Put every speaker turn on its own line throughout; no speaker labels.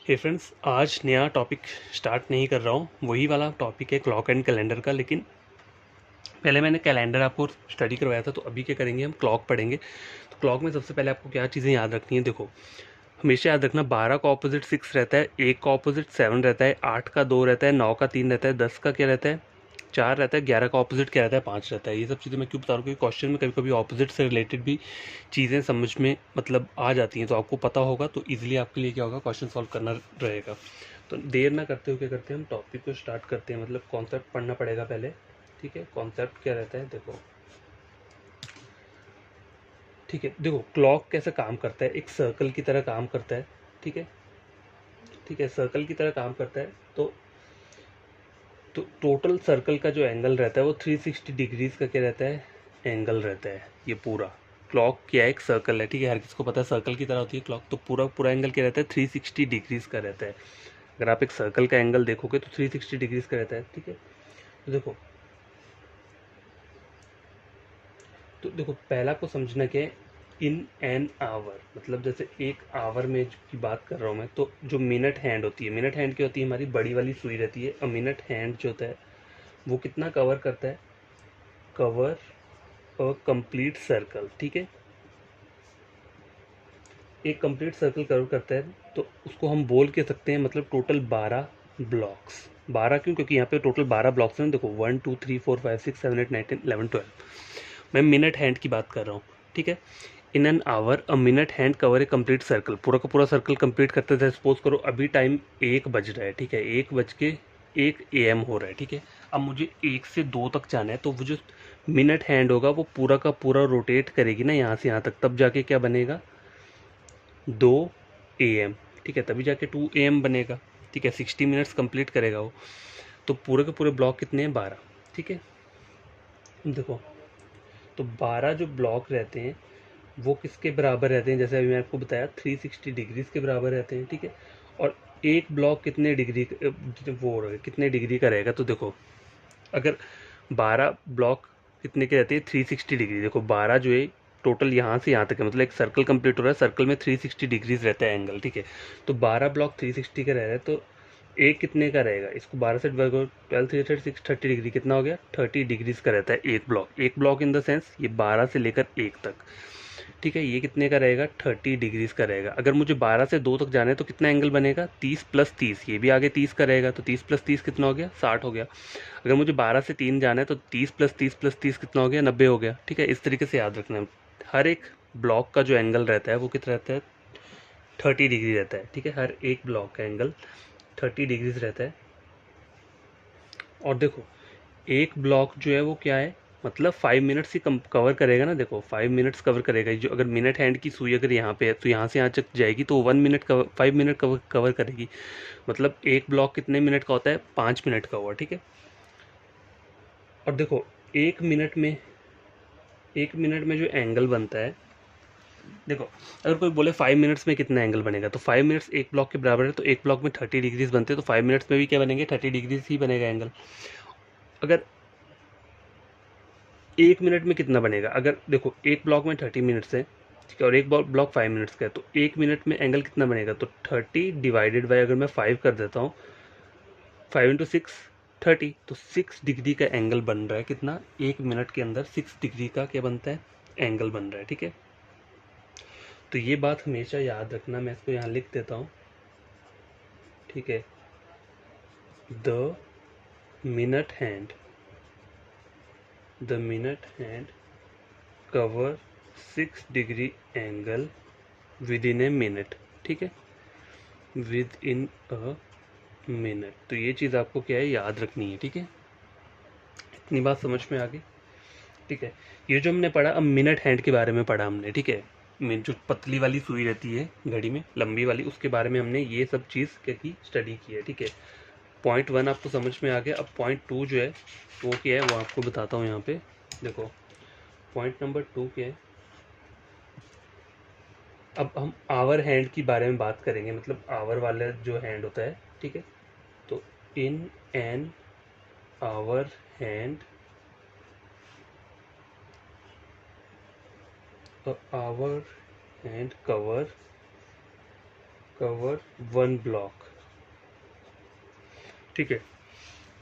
हे friends, आज नया topic start नहीं कर रहा हूँ। वही वाला टॉपिक है क्लॉक एंड कैलेंडर का, लेकिन पहले मैंने कैलेंडर आपको स्टडी करवाया था। तो अभी क्या करेंगे, हम क्लॉक पढ़ेंगे। तो क्लॉक में सबसे पहले आपको क्या चीज़ें याद रखनी है। देखो, हमेशा याद रखना 12 का ऑपोजिट 6 रहता है, 1 का ऑपोजिट 7 रहता है, 8 का 2 रहता है, 9 का 3 रहता है, 10 का क्या रहता है 4 रहता है, 11 का ऑपोजिट क्या रहता है 5 रहता है। ये सब चीज़ें मैं क्यों बता रहा हूँ, क्योंकि क्वेश्चन में कभी कभी ऑपोजिट से रिलेटेड भी चीज़ें समझ में मतलब आ जाती हैं, तो आपको पता होगा तो इजीली आपके लिए क्या होगा, क्वेश्चन सॉल्व करना रहेगा। तो देर ना करते हुए क्या करते हैं, हम टॉपिक को स्टार्ट करते हैं। मतलब कॉन्सेप्ट पढ़ना पड़ेगा पहले। ठीक है, कॉन्सेप्ट क्या रहता है देखो। ठीक है, देखो क्लॉक कैसे काम करता है, एक सर्कल की तरह काम करता है। ठीक है, ठीक है, सर्कल की तरह काम करता है। तो टोटल सर्कल का जो एंगल रहता है वो 360 डिग्रीज का क्या रहता है, एंगल रहता है। ये पूरा क्लॉक क्या है, एक सर्कल है। ठीक है, हर किसी को पता है सर्कल की तरह होती है क्लॉक। तो पूरा पूरा एंगल क्या रहता है, 360 डिग्रीज का रहता है। अगर आप एक सर्कल का एंगल देखोगे तो 360 डिग्रीज का रहता है। ठीक है, तो देखो पहला को समझना क्या है, इन एन आवर, मतलब जैसे एक आवर में की बात कर रहा हूँ मैं। तो जो मिनट हैंड होती है, मिनट हैंड की होती है, हमारी बड़ी वाली सुई रहती है। और मिनट हैंड जो होता है वो कितना कवर करता है, कवर अ कंप्लीट सर्कल। ठीक है, एक कंप्लीट सर्कल कवर करता है, तो उसको हम बोल के सकते हैं मतलब टोटल 12 ब्लॉक्स। 12 क्यों, क्योंकि यहाँ पे टोटल 12 ब्लॉक्स हैं। देखो 1 2 3 4 5 6 7 8 9 10 11 12। मैं मिनट हैंड की बात कर रहा हूँ। ठीक है, इन an our a minute hand cover A complete circle, पूरा का पूरा सर्कल कंप्लीट करते थे। सपोज करो अभी टाइम 1 बज रहा है। ठीक है, 1 बज के 1 AM हो रहा है। ठीक है, अब मुझे 1 से 2 तक जाना है, तो वो जो मिनट हैंड होगा वो पूरा का पूरा रोटेट करेगी ना यहाँ से यहाँ तक, तब जाके क्या बनेगा, 2 AM। ठीक है, तभी जाके 2 AM बनेगा। ठीक है, 60 मिनट्स कंप्लीट करेगा वो। तो पूरे के पूरे ब्लॉक कितने हैं, 12। ठीक है, देखो तो 12 जो ब्लॉक रहते हैं वो किसके बराबर रहते हैं, जैसे अभी मैं आपको बताया 360 डिग्रीज के बराबर रहते हैं। ठीक है, और एक ब्लॉक कितने डिग्री वो कितने डिग्री का रहेगा। तो देखो अगर 12 ब्लॉक कितने के रहते हैं, 360 डिग्री। देखो 12 जो है टोटल यहाँ से यहाँ तक है, मतलब एक सर्कल कंप्लीट हो रहा है, सर्कल में 360 डिग्रीज रहता है एंगल। ठीक है, तो 12 ब्लॉक 360 का रह रहा है, तो एक कितने का रहेगा, इसको 12 से डिवाइड करो, 12 3 36 30 डिग्री, कितना हो गया 30 डिग्रीज का रहता है एक ब्लॉक। एक ब्लॉक इन द सेंस ये 12 से लेकर 1 तक। ठीक है, ये कितने का रहेगा, 30 डिग्रीज का रहेगा। अगर मुझे 12 से 2 तक जाना है तो कितना एंगल बनेगा, 30 प्लस 30, ये भी आगे 30 का रहेगा, तो 30 प्लस 30 कितना हो गया, 60 हो गया। अगर मुझे 12 से 3 जाना है तो 30 प्लस 30 प्लस 30 कितना हो गया, 90 हो गया। ठीक है, इस तरीके से याद रखना है। हर एक ब्लॉक का जो एंगल रहता है वो कितना रहता है, 30 डिग्री रहता है। ठीक है, हर एक ब्लॉक का एंगल 30 डिग्रीज रहता है। और देखो एक ब्लॉक जो है वो क्या है, मतलब 5 मिनट्स ही कवर करेगा ना। देखो 5 मिनट्स कवर करेगा। जो अगर मिनट हैंड की सुई अगर यहाँ पे है तो यहाँ से यहाँ तक जाएगी तो 1 मिनट कवर, 5 मिनट कवर करेगी। मतलब एक ब्लॉक कितने मिनट का होता है, 5 मिनट का हुआ। ठीक है, और देखो एक मिनट में एक मिनट में जो एंगल बनता है, देखो अगर कोई बोले 5 मिनट्स में कितना एंगल बनेगा, तो 5 मिनट्स एक ब्लॉक के बराबर है, तो एक ब्लॉक में 30 डिग्रीज बनते हैं, तो 5 मिनट्स में भी क्या बनेंगे, 30 डिग्रीज ही बनेगा एंगल। अगर 1 मिनट में कितना बनेगा, अगर देखो एक ब्लॉक में 30 मिनट्स है, ठीक है, और एक ब्लॉक 5 मिनट्स का है, तो 1 मिनट में एंगल कितना बनेगा, तो 30 डिवाइडेड बाई, अगर मैं 5 कर देता हूँ, 5 × 6 30, तो 6 डिग्री का एंगल बन रहा है। कितना, 1 मिनट के अंदर 6 डिग्री का क्या बनता है, एंगल बन रहा है। ठीक है, तो ये बात हमेशा याद रखना। मैं इसको यहाँ लिख देता हूँ। ठीक है, the minute hand the minute hand cover 6 degree angle with in a minute. ठीक है, विद इन अ मिनट। तो ये चीज़ आपको क्या है, याद रखनी है। ठीक है, इतनी बात समझ में आ गई। ठीक है, ये जो हमने पढ़ा, अब मिनट हैंड के बारे में पढ़ा हमने। ठीक है, जो पतली वाली सुई रहती है घड़ी में, लंबी वाली, उसके बारे में हमने ये सब चीज़ क्या की, स्टडी की है। ठीक है, पॉइंट 1 आपको समझ में आ गया। अब पॉइंट 2 जो है वो क्या है, वो आपको बताता हूँ यहाँ पे। देखो पॉइंट नंबर 2 क्या है, अब हम आवर हैंड की बारे में बात करेंगे, मतलब आवर वाला जो हैंड होता है। ठीक है, तो in an hour hand hour hand cover cover one block, ठीक है।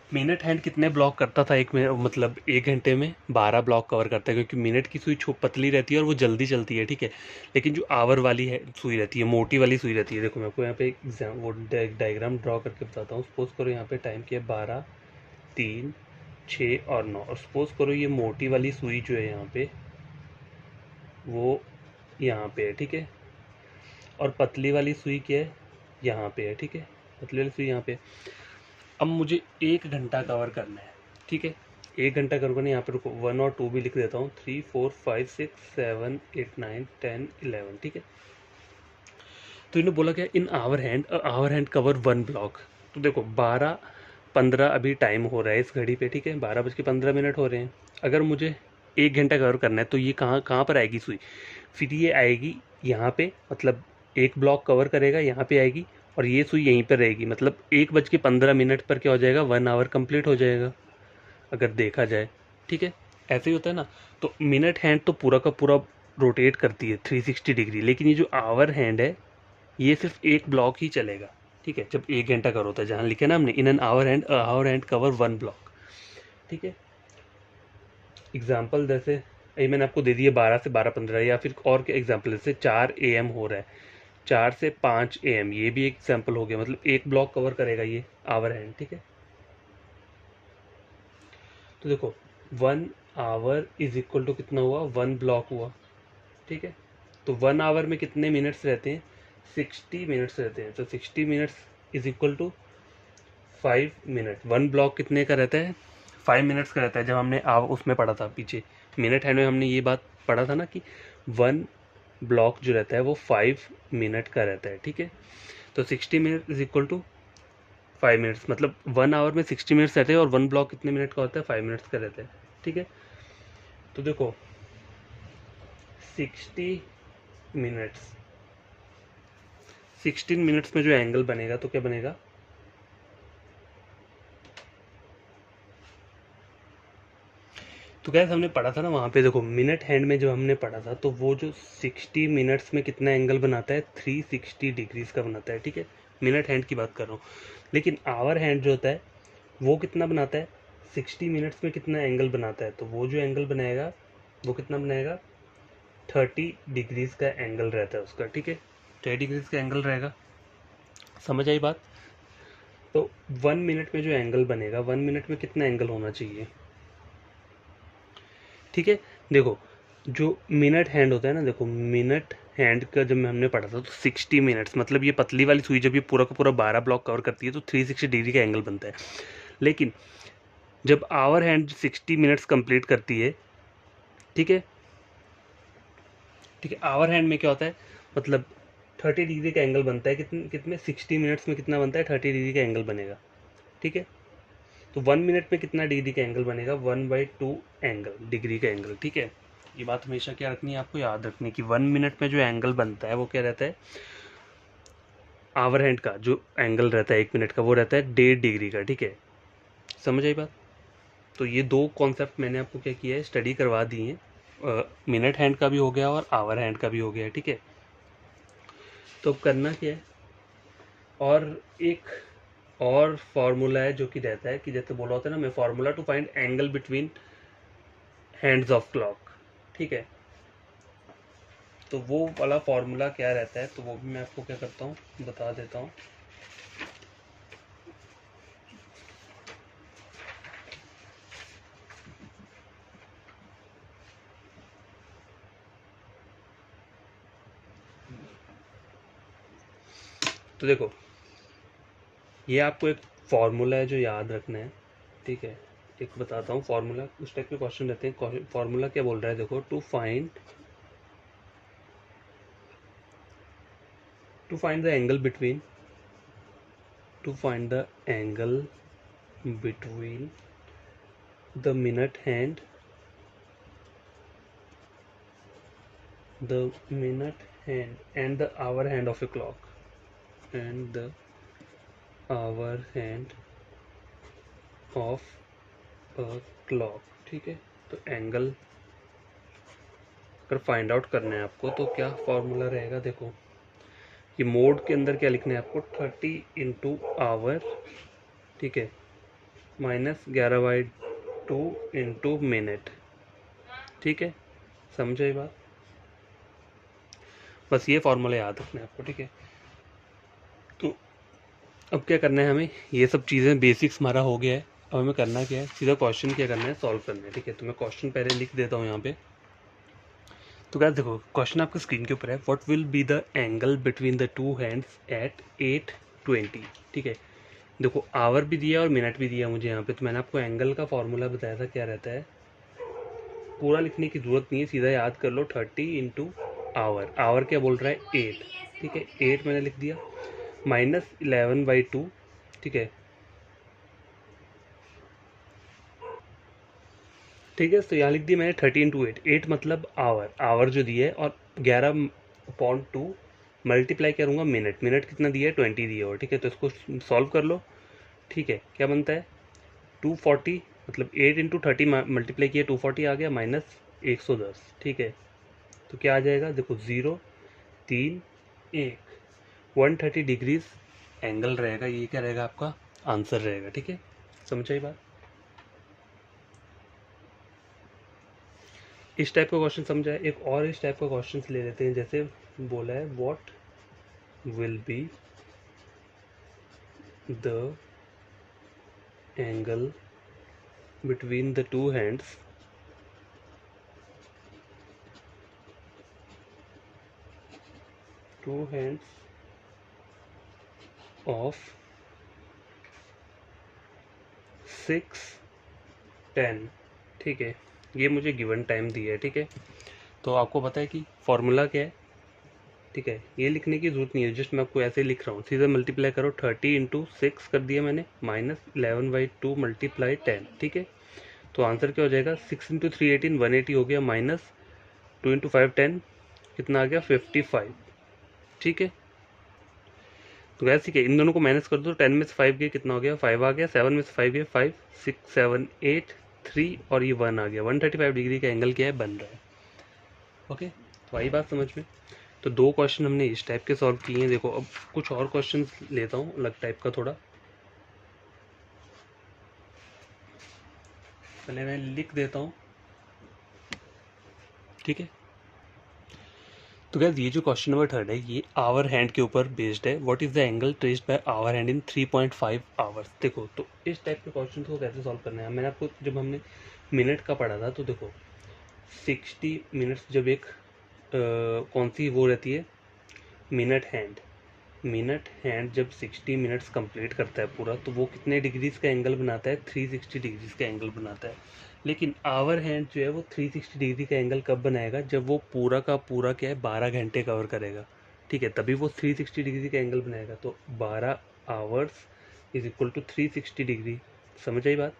मिनट हैंड कितने ब्लॉक करता था एक मिनट, मतलब 1 घंटे में 12 ब्लॉक कवर करता है, क्योंकि मिनट की सुई पतली रहती है और वो जल्दी चलती है, ठीक है। लेकिन जो आवर वाली है सुई रहती है, मोटी वाली सुई रहती है, देखो मैं आपको यहाँ पे वो डायग्राम ड्रॉ करके बताता हूँ। सपोज करो यहाँ पे टाइम किया 12, 3, 6 और 9, और सपोज करो ये मोटी वाली सुई जो है यहाँ पे वो यहाँ पे है, ठीक है। और पतली वाली सुई क्या है, यहाँ पे है, ठीक है। पतली वाली सुई यहाँ पे। अब मुझे 1 घंटा कवर करना है, ठीक है। 1 घंटा कवर करना है, यहाँ पे रुको 1 और 2 भी लिख देता हूँ, 3, 4, 5, 6, 7, 8, 9, 10, 11, ठीक है। तो इन्होंने बोला क्या, in hour hand cover one block. तो देखो 12:15 अभी टाइम हो रहा है इस घड़ी पे, ठीक है। 12:15 हो रहे हैं। अगर मुझे 1 घंटा कवर करना है तो ये कहाँ कहाँ पर आएगी सुई, फिर ये आएगी यहाँ पे, मतलब एक ब्लॉक कवर करेगा, यहाँ पे आएगी, और ये सुई यहीं पर रहेगी, मतलब 1:15 पर क्या हो जाएगा, 1 आवर कंप्लीट हो जाएगा, अगर देखा जाए, ठीक है। ऐसे ही होता है ना। तो मिनट हैंड तो पूरा का पूरा रोटेट करती है 360 डिग्री, लेकिन ये जो आवर हैंड है ये सिर्फ एक ब्लॉक ही चलेगा, ठीक है। जब 1 घंटा कवर होता है, जहाँ लिखे ना हमने इन an hour hand cover one block, ठीक है। एग्जाम्पल जैसे ये मैंने आपको दे दिया 12 से 12:15, या फिर और क्या एग्जाम्पल, जैसे 4 AM हो रहा है, 4 से 5 AM, ये भी एक एग्जाम्पल हो गया, मतलब एक ब्लॉक कवर करेगा ये आवर हैंड, ठीक है। तो देखो 1 आवर इज इक्वल टू कितना हुआ, 1 ब्लॉक हुआ, ठीक है। तो 1 आवर में कितने मिनट्स रहते हैं, 60 मिनट्स रहते हैं। तो 60 minutes is equal to 5 minute. 1 block कितने का रहता है, 5 मिनट्स का रहता है। जब हमने उसमें पढ़ा था पीछे मिनट हैंड में, हमने ये बात पढ़ा था ना कि 1 ब्लॉक जो रहता है वो 5 मिनट का रहता है, ठीक है। तो 60 minute is equal to 5 minutes, मतलब 1 आवर में 60 मिनट्स रहते हैं, और 1 ब्लॉक कितने मिनट का होता है, 5 मिनट्स का रहता है, ठीक है। तो देखो 60 मिनट्स, 16 मिनट्स में जो एंगल बनेगा तो क्या बनेगा, तो कैसे हमने पढ़ा था ना वहाँ पे, देखो मिनट हैंड में जो हमने पढ़ा था, तो वो जो 60 मिनट्स में कितना एंगल बनाता है, 360 डिग्रीज का बनाता है, ठीक है। मिनट हैंड की बात कर रहा हूँ। लेकिन आवर हैंड जो होता है वो कितना बनाता है, 60 मिनट्स में कितना एंगल बनाता है, तो वो जो एंगल बनाएगा वो कितना बनाएगा, 30 डिग्रीज का एंगल रहता है उसका, ठीक है। 30 डिग्रीज का एंगल रहेगा, समझ आई बात। तो 1 मिनट में जो एंगल बनेगा, 1 मिनट में कितना एंगल होना चाहिए, ठीक है। देखो जो मिनट हैंड होता है ना, देखो मिनट हैंड का जब हमने पढ़ा था तो 60 मिनट्स, मतलब ये पतली वाली सुई जब ये पूरा का पूरा 12 ब्लॉक कवर करती है तो 360 डिग्री का एंगल बनता है। लेकिन जब आवर हैंड 60 मिनट्स कंप्लीट करती है, ठीक है, ठीक है, आवर हैंड में क्या होता है, मतलब 30 डिग्री का एंगल बनता है, कितने कितने 60 मिनट्स में कितना बनता है, 30 डिग्री का एंगल बनेगा, ठीक है। तो 1 मिनट में कितना डिग्री का एंगल बनेगा, 1/2 एंगल, डिग्री का एंगल, ठीक है। ये बात हमेशा क्या रखनी है, आपको याद रखनी है कि 1 मिनट में जो एंगल बनता है वो क्या रहता है, आवर हैंड का जो एंगल रहता है 1 मिनट का वो रहता है 1.5 डिग्री का, ठीक है। समझ आई बात। तो ये दो कॉन्सेप्ट मैंने आपको क्या किया है, स्टडी करवा दी है। मिनट हैंड का भी हो गया और आवर हैंड का भी हो गया, ठीक है। तो अब करना क्या है, और एक और फॉर्मूला है जो कि रहता है कि जैसे बोला होता है ना, मैं formula to find angle between hands of clock, ठीक है। तो वो वाला फॉर्मूला क्या रहता है, तो वो भी मैं आपको क्या करता हूँ बता देता हूँ। तो देखो ये आपको एक फॉर्मूला है जो याद रखना है, ठीक है। एक बताता हूँ फॉर्मूला, उस टाइप के क्वेश्चन रहते हैं। फॉर्मूला क्या बोल रहा है, देखो to find the angle between, to find the angle between the minute hand, the minute hand and the hour hand of a clock, and the hour hand of a clock, ठीक है। तो angle अगर find out करना है आपको तो क्या formula रहेगा, देखो ये मोड के अंदर क्या लिखना है आपको, 30 इंटू आवर, ठीक है, माइनस 11/2 इंटू मिनट, ठीक है, समझो ये बात। बस ये फॉर्मूला याद रखना है आपको, ठीक है। तो अब क्या करना है हमें, ये सब चीज़ें बेसिक्स हमारा हो गया है। अब हमें करना क्या है, सीधा क्वेश्चन क्या करना है, सॉल्व करना है, ठीक है। तो मैं क्वेश्चन पहले लिख देता हूँ यहाँ पे। तो क्या देखो, क्वेश्चन आपके स्क्रीन के ऊपर है, what will be the angle between the two hands eight 8:20, ठीक है। देखो आवर भी दिया और मिनट भी दिया मुझे यहाँ पे। तो मैंने आपको एंगल का फॉर्मूला बताया था, क्या रहता है, पूरा लिखने की ज़रूरत नहीं है, सीधा याद कर लो, 30 इंटू आवर। आवर क्या बोल रहा है, 8, ठीक है, 8 मैंने लिख दिया, माइनस 11/2, ठीक है, ठीक है। तो यहाँ लिख दिया मैंने 30 इंटू 8, 8 मतलब आवर, आवर जो दिया है, और 11/2 मल्टीप्लाई करूँगा मिनट, मिनट कितना दिया है, 20 दिया हुआ, ठीक है। तो इसको सॉल्व कर लो, ठीक है। क्या बनता है, 240, मतलब 8 इंटू 30 मल्टीप्लाई किया 240 आ गया, माइनस 110, ठीक है। तो क्या आ जाएगा, देखो 0 3 1, 130 डिग्रीज एंगल रहेगा, ये क्या रहेगा आपका आंसर रहेगा, ठीक है। समझ आई बात। इस टाइप का क्वेश्चन समझा है। एक और इस टाइप का क्वेश्चन ले लेते हैं, जैसे बोला है, what will be the angle between the two hands of 6:10, ठीक है। ये मुझे गिवन टाइम दिया है, ठीक है। तो आपको पता है कि फॉर्मूला क्या है, ठीक है। ये लिखने की जरूरत नहीं है, जस्ट मैं आपको ऐसे ही लिख रहा हूँ, सीधा मल्टीप्लाई करो, 30 इंटू 6 कर दिया मैंने, माइनस 11/2 मल्टीप्लाई 10, ठीक है। तो आंसर क्या हो जाएगा, 6 इंटू 3 18, 180 हो गया, माइनस 2 इंटू 5 10, कितना आ गया 55, ठीक है। तो गैस ठीक है, इन दोनों को माइनस कर दो, 10 में से 5 गया, कितना हो गया, 5 आ गया, 7 में से 5 गया, 5 6 7 8 3 और ये 1 आ गया, 135 डिग्री का एंगल क्या है, बन रहा है, ओके। तो आई बात समझ में। तो दो क्वेश्चन हमने इस टाइप के सॉल्व किए हैं। देखो अब कुछ और क्वेश्चन लेता हूँ अलग टाइप का थोड़ा, पहले मैं लिख देता हूँ, ठीक है। तो गैस ये जो क्वेश्चन नंबर 3 है, ये आवर हैंड के ऊपर बेस्ड है। What is the angle traced by hour hand in 3.5 hours. देखो तो इस टाइप के क्वेश्चन को कैसे सॉल्व करना है, मैंने आपको जब हमने मिनट का पढ़ा था, तो देखो 60 मिनट्स जब एक कौन सी वो रहती है, मिनट हैंड जब 60 मिनट्स कंप्लीट करता है पूरा, तो वो कितने डिग्रीज का एंगल बनाता है, 360 डिग्रीज का एंगल बनाता है। लेकिन आवर हैंड जो है वो 360 डिग्री का एंगल कब बनाएगा, जब वो पूरा का पूरा क्या है, 12 घंटे कवर करेगा, ठीक है, तभी वो 360 डिग्री का एंगल बनाएगा। तो 12 hours is equal to 360 degree. समझ आई बात।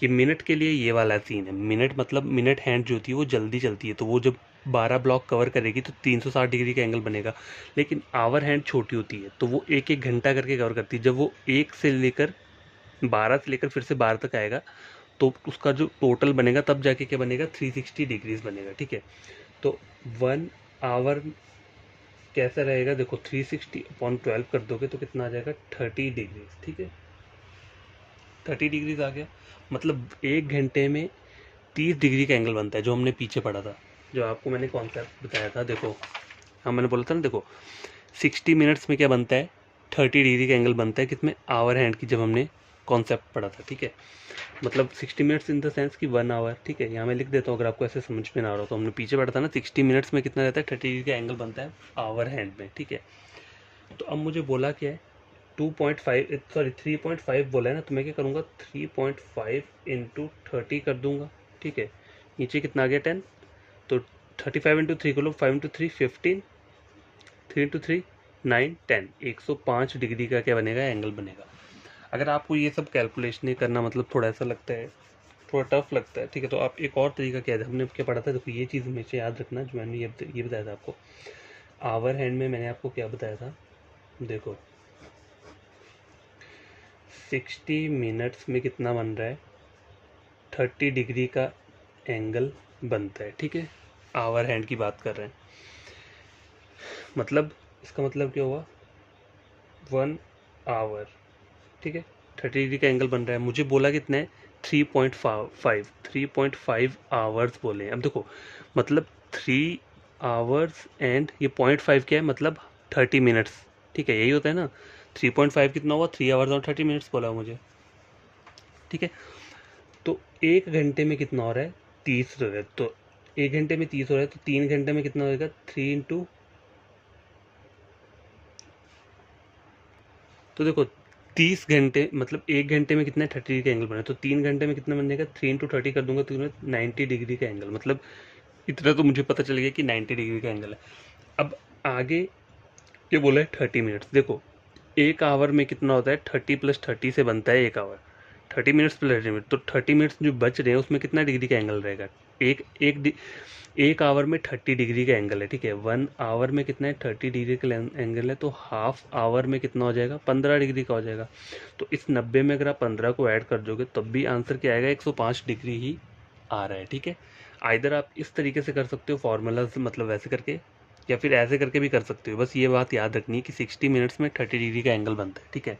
कि मिनट के लिए ये वाला सीन है, मिनट मतलब मिनट हैंड जो होती है वो जल्दी चलती है, तो वो जब 12 ब्लॉक कवर करेगी तो 360 डिग्री का एंगल बनेगा। लेकिन आवर हैंड छोटी होती है, तो वो एक एक घंटा करके कवर करती है। जब वो 1 से लेकर 12 से लेकर फिर से 12 तक आएगा, तो उसका जो टोटल बनेगा तब जाके क्या बनेगा, 360 डिग्रीज बनेगा, ठीक है। तो 1 आवर कैसा रहेगा, देखो 360/12 कर दोगे तो कितना आ जाएगा, 30 डिग्रीज, ठीक है, 30 डिग्रीज आ गया। मतलब 1 घंटे में 30 डिग्री का एंगल बनता है, जो हमने पीछे पढ़ा था, जो आपको मैंने कॉन्सेप्ट बताया था। देखो हाँ मैंने बोला था ना, देखो 60 मिनट्स में क्या बनता है, 30 डिग्री का एंगल बनता है, किसमें, आवर हैंड की, जब हमने कॉन्सेप्ट पढ़ा था, ठीक है। मतलब 60 मिनट्स इन द सेंस कि 1 आवर, ठीक है। यहाँ मैं लिख देता हूँ, अगर आपको ऐसे समझ में ना आ रहा हो, तो हमने पीछे पढ़ा था ना, 60 मिनट्स में कितना रहता है, 30 डिग्री का एंगल बनता है आवर हैंड में, ठीक है। तो अब मुझे बोला क्या है, 3.5 बोला है ना, तो मैं क्या करूँगा, 3.5 इंटू 30 कर दूंगा, ठीक है। नीचे कितना आ गया, 10, तो 35 इंटू 3 कर लो, 5 इंटू 3 15, 3 इंटू 3 9 10, 105 डिग्री का क्या बनेगा, एंगल बनेगा। अगर आपको ये सब कैलकुलेशन करना मतलब थोड़ा ऐसा लगता है, थोड़ा टफ लगता है, ठीक है, तो आप एक और तरीका क्या है, हमने क्या पढ़ा था, देखो ये चीज़ हमेशा याद रखना, जो मैंने ये बताया था आपको, आवर हैंड में मैंने आपको क्या बताया था, देखो 60 मिनट्स में कितना बन रहा है, 30 डिग्री का एंगल बनता है, ठीक है। आवर हैंड की बात कर रहे हैं, मतलब इसका मतलब क्या हुआ 1 आवर, ठीक है। 30 डिग्री का एंगल बन रहा है, मुझे बोला कितना है 3.5 आवर्स बोले हैं। अब देखो मतलब 3 आवर्स एंड ये 0.5 क्या है, मतलब 30 मिनट्स, ठीक है, यही होता है ना। 3.5 कितना हुआ 3 आवर्स और 30 मिनट्स बोला मुझे, ठीक है। तो 1 घंटे में कितना हो रहा है 30 हो रहा है, तो 1 घंटे में 30 हो रहा है, तो 3 घंटे में कितना होगा 3 इंटू, तो देखो 30 घंटे मतलब 1 घंटे में कितना 30 डिग्री का एंगल बना, तो 3 घंटे में कितना बनेगा 3 इंटू 30 कर दूंगा तो 90 डिग्री का एंगल, मतलब इतना तो मुझे पता चल गया कि 90 डिग्री का एंगल है। अब आगे ये बोला है 30 मिनट्स, देखो 1 आवर में कितना होता है 30 + 30 से बनता है 1 आवर, 30 मिनट्स + 30 मिनट, तो 30 मिनट्स जो बच रहे हैं उसमें कितना डिग्री का एंगल रहेगा, एक एक 1 आवर में 30 डिग्री का एंगल है, ठीक है। 1 आवर में कितना है 30 डिग्री का एंगल है, तो हाफ आवर में कितना हो जाएगा 15 डिग्री का हो जाएगा। तो इस 90 में अगर आप 15 को ऐड कर दोगे तब भी आंसर क्या आएगा 105 डिग्री ही आ रहा है, ठीक है। आइदर आप इस तरीके से कर सकते हो फॉर्मूला से, मतलब वैसे करके, या फिर ऐसे करके भी कर सकते हो। बस ये बात याद रखनी है कि 60 मिनट्स में 30 डिग्री का एंगल बनता है, ठीक है।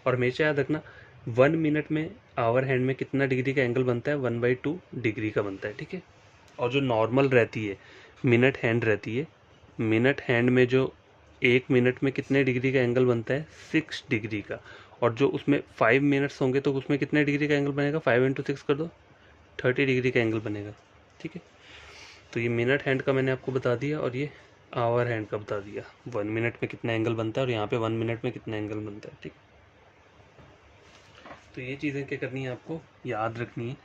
और हमेशा याद रखना 1 मिनट में आवर हैंड में कितना डिग्री का एंगल बनता है 1/2 डिग्री का बनता है, ठीक है। और जो नॉर्मल रहती है मिनट हैंड रहती है, मिनट हैंड में जो 1 मिनट में कितने डिग्री का एंगल बनता है 6 डिग्री का, और जो उसमें 5 मिनट्स होंगे तो उसमें कितने डिग्री का एंगल बनेगा 5 इंटू 6 कर दो 30 डिग्री का एंगल बनेगा, ठीक है। तो ये मिनट हैंड का मैंने आपको बता दिया और ये आवर हैंड का बता दिया, 1 मिनट में कितना एंगल बनता है और यहाँ पे 1 मिनट में कितना एंगल बनता है, ठीक। तो ये चीज़ें क्या करनी है आपको याद रखनी है,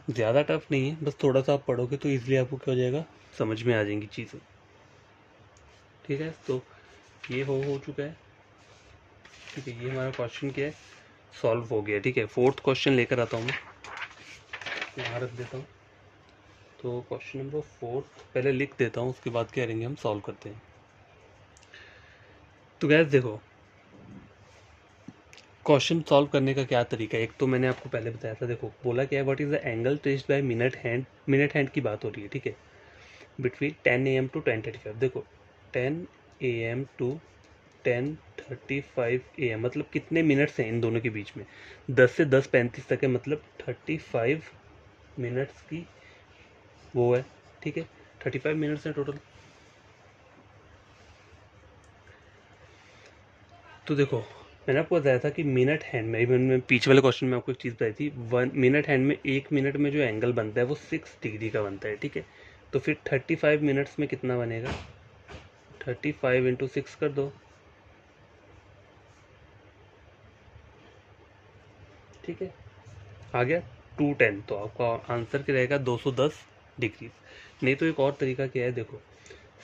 ज़्यादा टफ नहीं है, बस थोड़ा सा आप पढ़ोगे तो इसलिए आपको क्या हो जाएगा समझ में आ जाएंगी चीज़ें, ठीक है। तो ये हो चुका है, ठीक है। ये हमारा क्वेश्चन क्या है सॉल्व हो गया, ठीक है। 4th क्वेश्चन लेकर आता हूँ मैं, यहाँ रख देता हूँ। तो क्वेश्चन नंबर 4 पहले लिख देता हूँ, उसके बाद क्या करेंगे हम सॉल्व करते हैं। तो गैस देखो क्वेश्चन सॉल्व करने का क्या तरीका है, एक तो मैंने आपको पहले बताया था, देखो बोला क्या है what is the angle traced by minute hand की बात हो रही है, ठीक है, बिटवीन 10 AM टू 10:35। देखो 10 AM टू 10:35 AM मतलब कितने मिनट्स हैं इन दोनों के बीच में, 10 से 10:35 तक है, मतलब 35 मिनट्स की वो है, ठीक है। 35 मिनट्स हैं टोटल। तो देखो मैंने आपको बताया था कि मिनट हैंड में, मैंने पीछे वाले क्वेश्चन में आपको एक चीज़ बताई थी, 1 मिनट हैंड में 1 मिनट में जो एंगल बनता है वो 6 डिग्री का बनता है, ठीक है। तो फिर 35 मिनट्स में कितना बनेगा 35 इंटू 6 कर दो, ठीक है, आ गया 210। तो आपका आंसर क्या रहेगा 210 डिग्री। नहीं तो एक और तरीका क्या है, देखो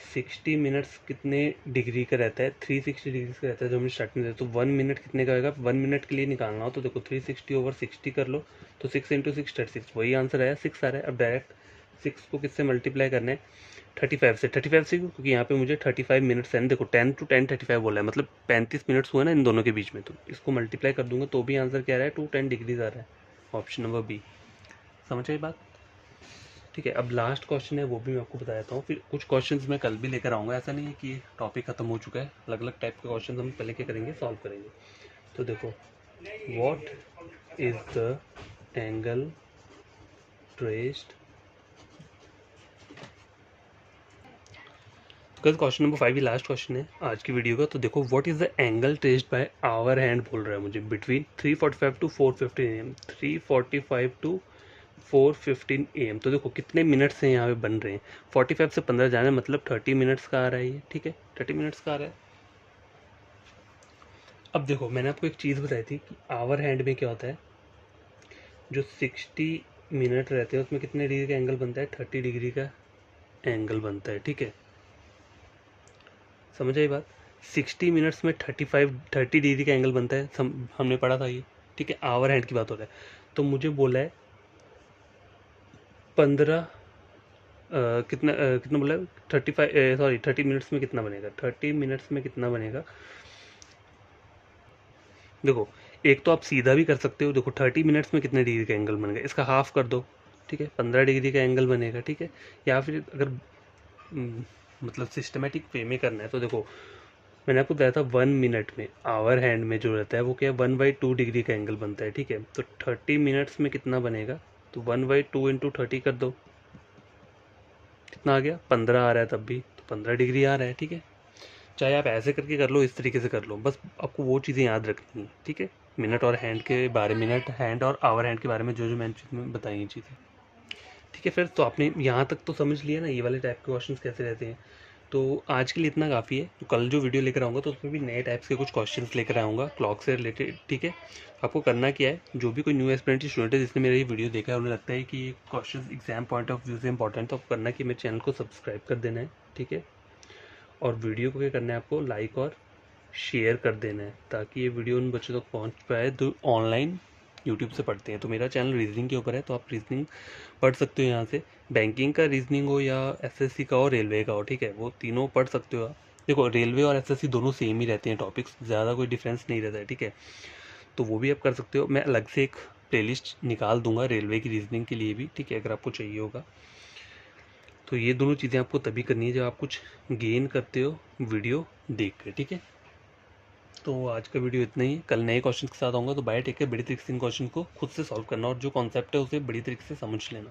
60 मिनट्स कितने डिग्री का रहता है 360 डिग्री का रहता है जो हमने स्टार्टिंग में, तो 1 मिनट कितने का होगा 1 मिनट के लिए निकालना हो तो देखो 360/60 कर लो, तो 6 इंटू 6 36, वही आंसर आया 6 आ रहा है। अब डायरेक्ट 6 को किससे मल्टीप्लाई करना है 35 से, 35 से क्यों, क्योंकि यहाँ पे मुझे 35 मिनट्स है, देखो 10 टू 10:35 बोला है, मतलब 35 मिनट्स हुए ना इन दोनों के बीच में, तो इसको मल्टीप्लाई कर दूंगा तो भी आंसर क्या आ रहा है 210 डिग्रीज आ रहा है, ऑप्शन नंबर बी। समझ आई बात, ठीक है। अब लास्ट क्वेश्चन है वो भी मैं आपको बता देता हूँ, फिर कुछ क्वेश्चंस मैं कल भी लेकर आऊँगा, ऐसा नहीं है कि टॉपिक खत्म हो चुका है, अलग अलग टाइप के क्वेश्चन हम पहले क्या करेंगे सॉल्व करेंगे। तो देखो what is the angle traced, question number 5 ही लास्ट क्वेश्चन है आज की वीडियो का। तो देखो what is the angle traced by hour hand बोल रहा है मुझे between 3:45 to 4:15 AM, 3:45 to 4:15 AM। तो देखो कितने मिनट्स हैं यहाँ पे बन रहे हैं, 45 से 15 जाना है, मतलब 30 मिनट्स का आ रहा है ये, ठीक है, 30 मिनट्स का आ रहा है। अब देखो मैंने आपको एक चीज़ बताई थी कि आवर हैंड में क्या होता है, जो 60 मिनट रहते हैं उसमें कितने डिग्री का एंगल बनता है 30 डिग्री का एंगल बनता है, ठीक है। समझ आई बात, 60 मिनट्स में 30 डिग्री का एंगल बनता है, हमने पढ़ा था ये, ठीक है। आवर हैंड की बात हो रहा है, तो मुझे बोला है 15 कितना बोला है 30 मिनट्स में कितना बनेगा, 30 मिनट्स में कितना बनेगा। देखो एक तो आप सीधा भी कर सकते हो, देखो 30 मिनट्स में कितने डिग्री का एंगल बनेगा इसका हाफ कर दो, ठीक है, 15 डिग्री का एंगल बनेगा, ठीक है। या फिर अगर मतलब सिस्टमेटिक वे में करना है तो देखो मैंने आपको बताया था 1 मिनट में आवर हैंड में जो रहता है वो क्या है 1/2 डिग्री का एंगल बनता है, ठीक है। तो 30 मिनट्स में कितना बनेगा, तो 1/2 इंटू 30 कर दो, कितना आ गया 15 आ रहा है, तब भी तो 15 डिग्री आ रहा है, ठीक है। चाहे आप ऐसे करके कर लो, इस तरीके से कर लो, बस आपको वो चीज़ें याद रखनी है, ठीक है। मिनट और हैंड के बारे, मिनट हैंड और आवर हैंड के बारे में जो जो मैंने बताई ये चीज़ें, ठीक है। फिर तो आपने यहाँ तक तो समझ लिया ना ये वाले टाइप के क्वेश्चंस कैसे रहते हैं। तो आज के लिए इतना काफ़ी है। तो कल जो वीडियो लेकर आऊँगा तो उसमें भी नए टाइप्स के कुछ क्वेश्चंस लेकर आऊँगा क्लॉक से रिलेटेड, ठीक है। आपको करना क्या है, जो भी कोई न्यू एस्पिरेंट स्टूडेंट है जिसने मेरा ये वीडियो देखा है, उन्हें लगता है कि ये question exam point of view से इंपॉर्टेंट, तो आपको करना है कि मेरे चैनल को सब्सक्राइब कर देना है, ठीक है। और वीडियो को क्या करना है, आपको लाइक और शेयर कर देना है ताकि ये वीडियो उन बच्चों तक पहुंच पाए जो ऑनलाइन यूट्यूब से पढ़ते हैं। तो मेरा चैनल रीजनिंग के ऊपर है, तो आप रीजनिंग पढ़ सकते हो यहाँ से, बैंकिंग का रीजनिंग हो या एसएससी का हो, रेलवे का हो, ठीक है, वो तीनों पढ़ सकते हो आप। देखो रेलवे और एसएससी दोनों सेम ही रहते हैं, टॉपिक्स ज़्यादा कोई डिफरेंस नहीं रहता है, ठीक है। तो वो भी आप कर सकते हो, मैं अलग से एक प्लेलिस्ट निकाल दूंगा रेलवे की रीजनिंग के लिए भी, ठीक है, अगर आपको चाहिए होगा। तो ये दोनों चीज़ें आपको तभी करनी है जब आप कुछ गेन करते हो वीडियो देख कर, ठीक है। तो आज का वीडियो इतना ही है, कल नए क्वेश्चन के साथ आऊँगा। तो बाय टेक केयर, बड़ी तरीके से इन क्वेश्चन को खुद से सॉल्व करना और जो कॉन्सेप्ट है उसे बड़ी तरीके से समझ लेना।